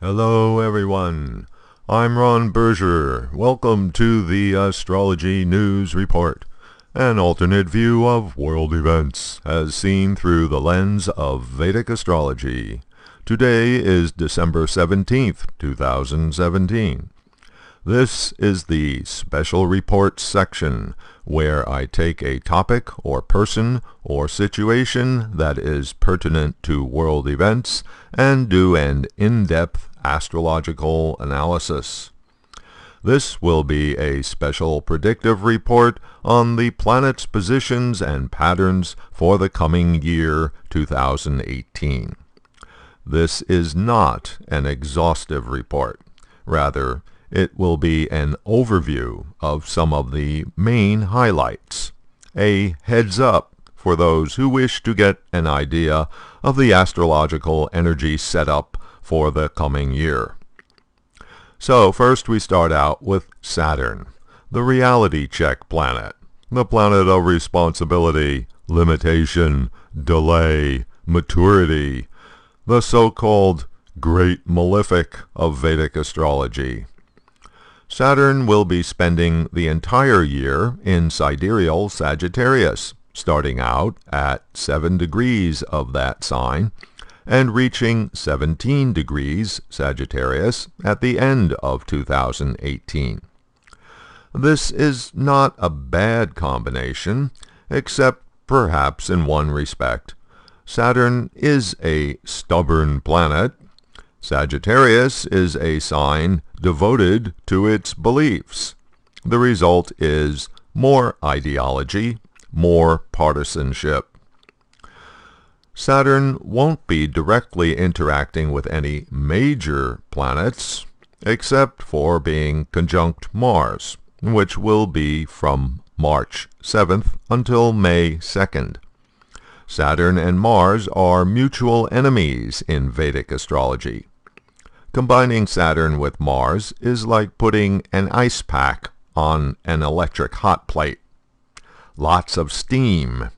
Hello everyone, I'm Ron Berger. Welcome to the Astrology News Report, an alternate view of world events as seen through the lens of Vedic astrology. Today is December 17th, 2017. This is the Special Reports section, where I take a topic or person or situation that is pertinent to world events and do an in-depth astrological analysis. This will be a special predictive report on the planets' positions and patterns for the coming year 2018. This is not an exhaustive report. Rather, it will be an overview of some of the main highlights, a heads up for those who wish to get an idea of the astrological energy setup for the coming year. So first we start out with Saturn, the reality check planet, the planet of responsibility, limitation, delay, maturity, the so-called Great Malefic of Vedic astrology. Saturn will be spending the entire year in sidereal Sagittarius, starting out at 7 degrees of that sign and reaching 17 degrees Sagittarius at the end of 2018. This is not a bad combination, except perhaps in one respect. Saturn is a stubborn planet. Sagittarius is a sign devoted to its beliefs. The result is more ideology, more partisanship. Saturn won't be directly interacting with any major planets, except for being conjunct Mars, which will be from March 7th until May 2nd. Saturn and Mars are mutual enemies in Vedic astrology. Combining Saturn with Mars is like putting an ice pack on an electric hot plate. Lots of steam,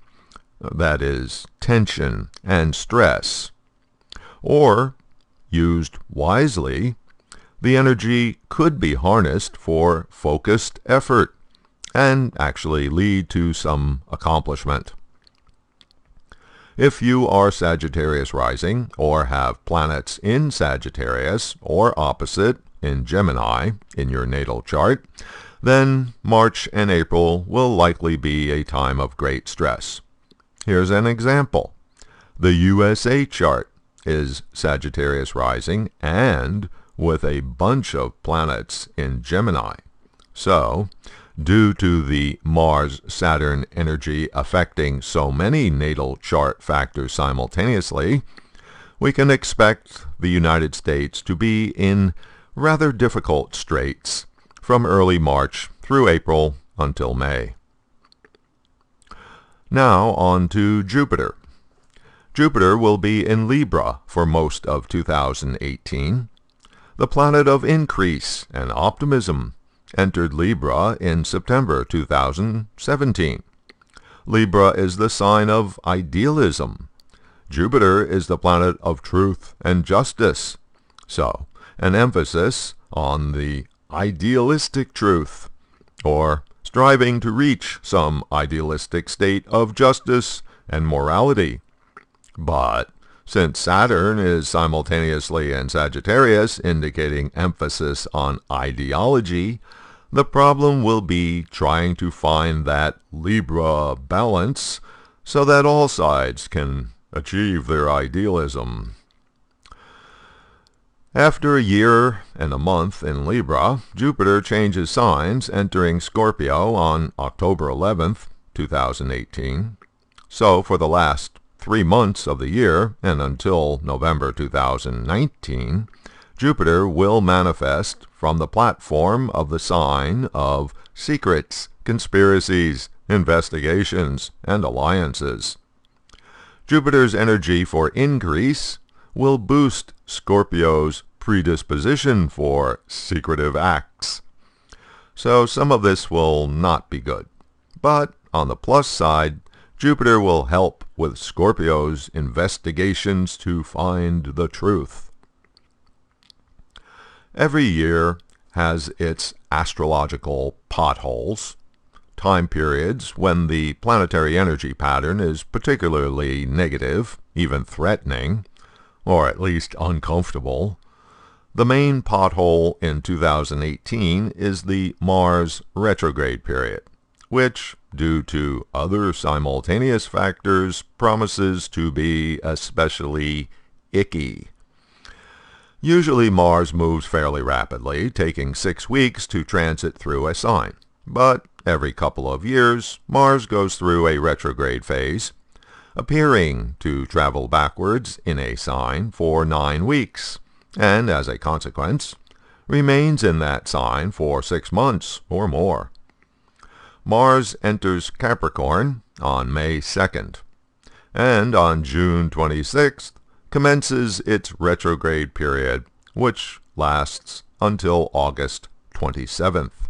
that is, tension and stress. Or, used wisely, the energy could be harnessed for focused effort and actually lead to some accomplishment. If you are Sagittarius rising or have planets in Sagittarius or opposite in Gemini in your natal chart, then March and April will likely be a time of great stress. Here's an example. The USA chart is Sagittarius rising and with a bunch of planets in Gemini. So, due to the Mars-Saturn energy affecting so many natal chart factors simultaneously, we can expect the United States to be in rather difficult straits from early March through April until May. Now on to Jupiter. Jupiter will be in Libra for most of 2018. The planet of increase and optimism entered Libra in September 2017. Libra is the sign of idealism. Jupiter is the planet of truth and justice. So, an emphasis on the idealistic truth, or striving to reach some idealistic state of justice and morality. But since Saturn is simultaneously in Sagittarius, indicating emphasis on ideology, the problem will be trying to find that Libra balance so that all sides can achieve their idealism. After a year and a month in Libra, Jupiter changes signs, entering Scorpio on October 11th, 2018. So for the last 3 months of the year and until November 2019, Jupiter will manifest from the platform of the sign of secrets, conspiracies, investigations, and alliances. Jupiter's energy for increase will boost Scorpio's predisposition for secretive acts. So some of this will not be good. But on the plus side, Jupiter will help with Scorpio's investigations to find the truth. Every year has its astrological potholes, time periods when the planetary energy pattern is particularly negative, even threatening, or at least uncomfortable. The main pothole in 2018 is the Mars retrograde period, which, due to other simultaneous factors, promises to be especially icky. Usually Mars moves fairly rapidly, taking 6 weeks to transit through a sign. But every couple of years, Mars goes through a retrograde phase, appearing to travel backwards in a sign for 9 weeks, and as a consequence, remains in that sign for 6 months or more. Mars enters Capricorn on May 2nd, and on June 26th commences its retrograde period, which lasts until August 27th.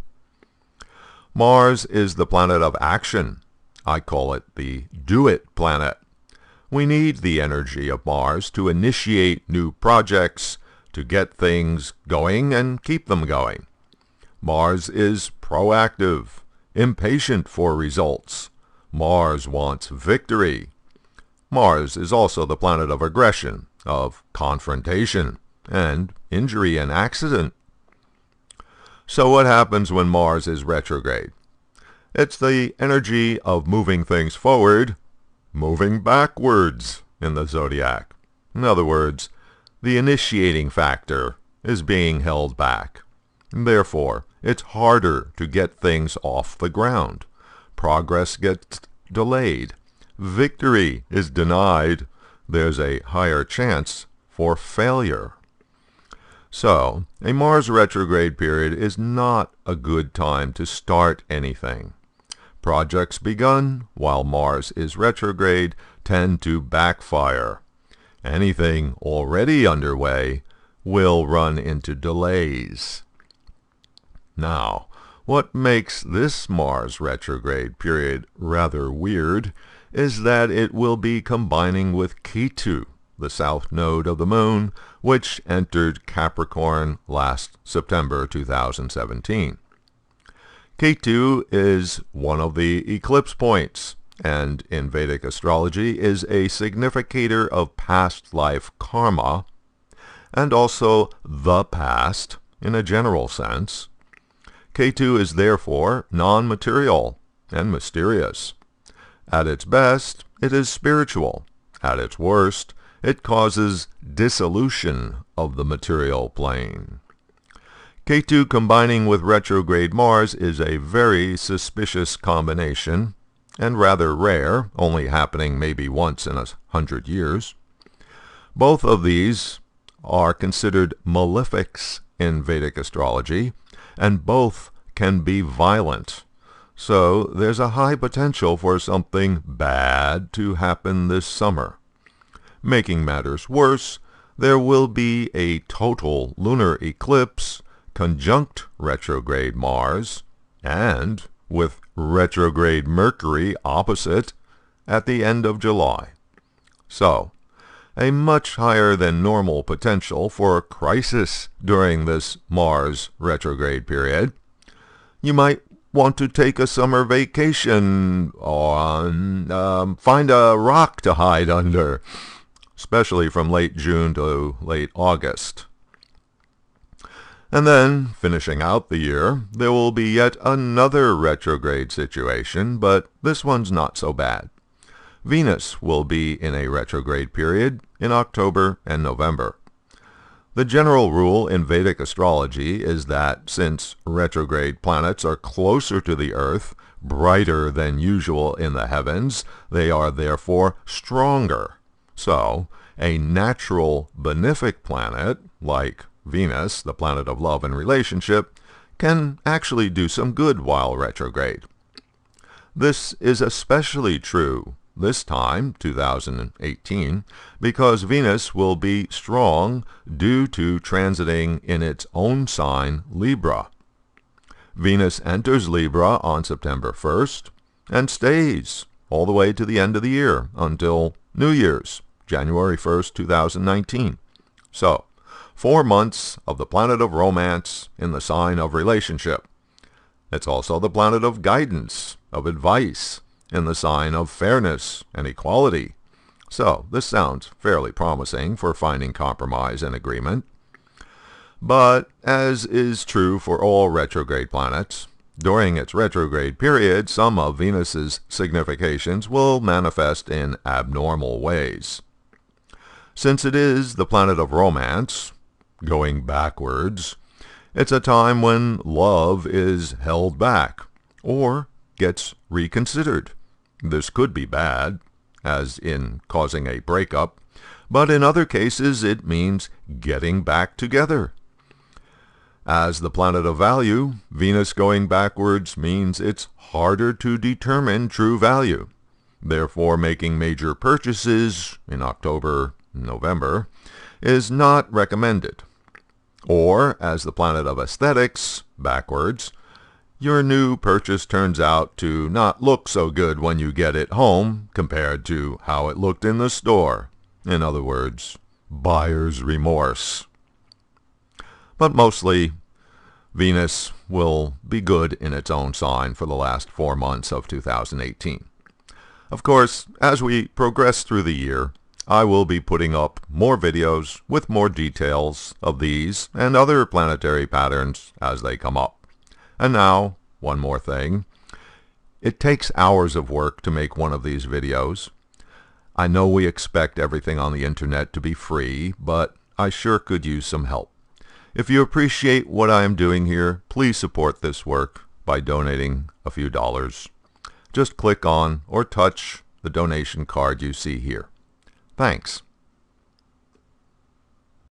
Mars is the planet of action. I call it the do-it planet. We need the energy of Mars to initiate new projects, to get things going and keep them going. Mars is proactive, impatient for results. Mars wants victory. Mars is also the planet of aggression, of confrontation, and injury and accident. So what happens when Mars is retrograde? It's the energy of moving things forward, moving backwards in the zodiac. In other words, the initiating factor is being held back. Therefore, it's harder to get things off the ground. Progress gets delayed. Victory is denied. There's a higher chance for failure. So, a Mars retrograde period is not a good time to start anything. Projects begun while Mars is retrograde tend to backfire. Anything already underway will run into delays. Now, what makes this Mars retrograde period rather weird is that it will be combining with Ketu, the south node of the moon, which entered Capricorn last September 2017. Ketu is one of the eclipse points, and in Vedic astrology is a significator of past life karma, and also the past in a general sense. Ketu is therefore non-material and mysterious. At its best, it is spiritual. At its worst, it causes dissolution of the material plane. Ketu combining with retrograde Mars is a very suspicious combination, and rather rare, only happening maybe once in 100 years. Both of these are considered malefics in Vedic astrology, and both can be violent. So there's a high potential for something bad to happen this summer. Making matters worse, there will be a total lunar eclipse conjunct retrograde Mars, and with retrograde Mercury opposite at the end of July. So, a much higher than normal potential for a crisis during this Mars retrograde period. You might want to take a summer vacation or find a rock to hide under, especially from late June to late August. And then, finishing out the year, there will be yet another retrograde situation, but this one's not so bad. Venus will be in a retrograde period in October and November. The general rule in Vedic astrology is that since retrograde planets are closer to the Earth, brighter than usual in the heavens, they are therefore stronger. So, a natural benefic planet, like Venus, the planet of love and relationship, can actually do some good while retrograde. This is especially true this time, 2018, because Venus will be strong due to transiting in its own sign, Libra. Venus enters Libra on September 1st and stays all the way to the end of the year until New Year's, January 1st, 2019. So, 4 months of the planet of romance in the sign of relationship. It's also the planet of guidance, of advice, in the sign of fairness and equality. So this sounds fairly promising for finding compromise and agreement. But as is true for all retrograde planets, during its retrograde period, some of Venus's significations will manifest in abnormal ways. Since it is the planet of romance, going backwards, it's a time when love is held back or gets reconsidered. This could be bad, as in causing a breakup, but in other cases it means getting back together. As the planet of value, Venus going backwards means it's harder to determine true value. Therefore, making major purchases in October, November is not recommended. Or, as the planet of aesthetics, backwards, your new purchase turns out to not look so good when you get it home compared to how it looked in the store. In other words, buyer's remorse. But mostly, Venus will be good in its own sign for the last 4 months of 2018. Of course, as we progress through the year, I will be putting up more videos with more details of these and other planetary patterns as they come up. And now, one more thing. It takes hours of work to make one of these videos. I know we expect everything on the internet to be free, but I sure could use some help. If you appreciate what I am doing here, please support this work by donating a few dollars. Just click on or touch the donation card you see here. Thanks.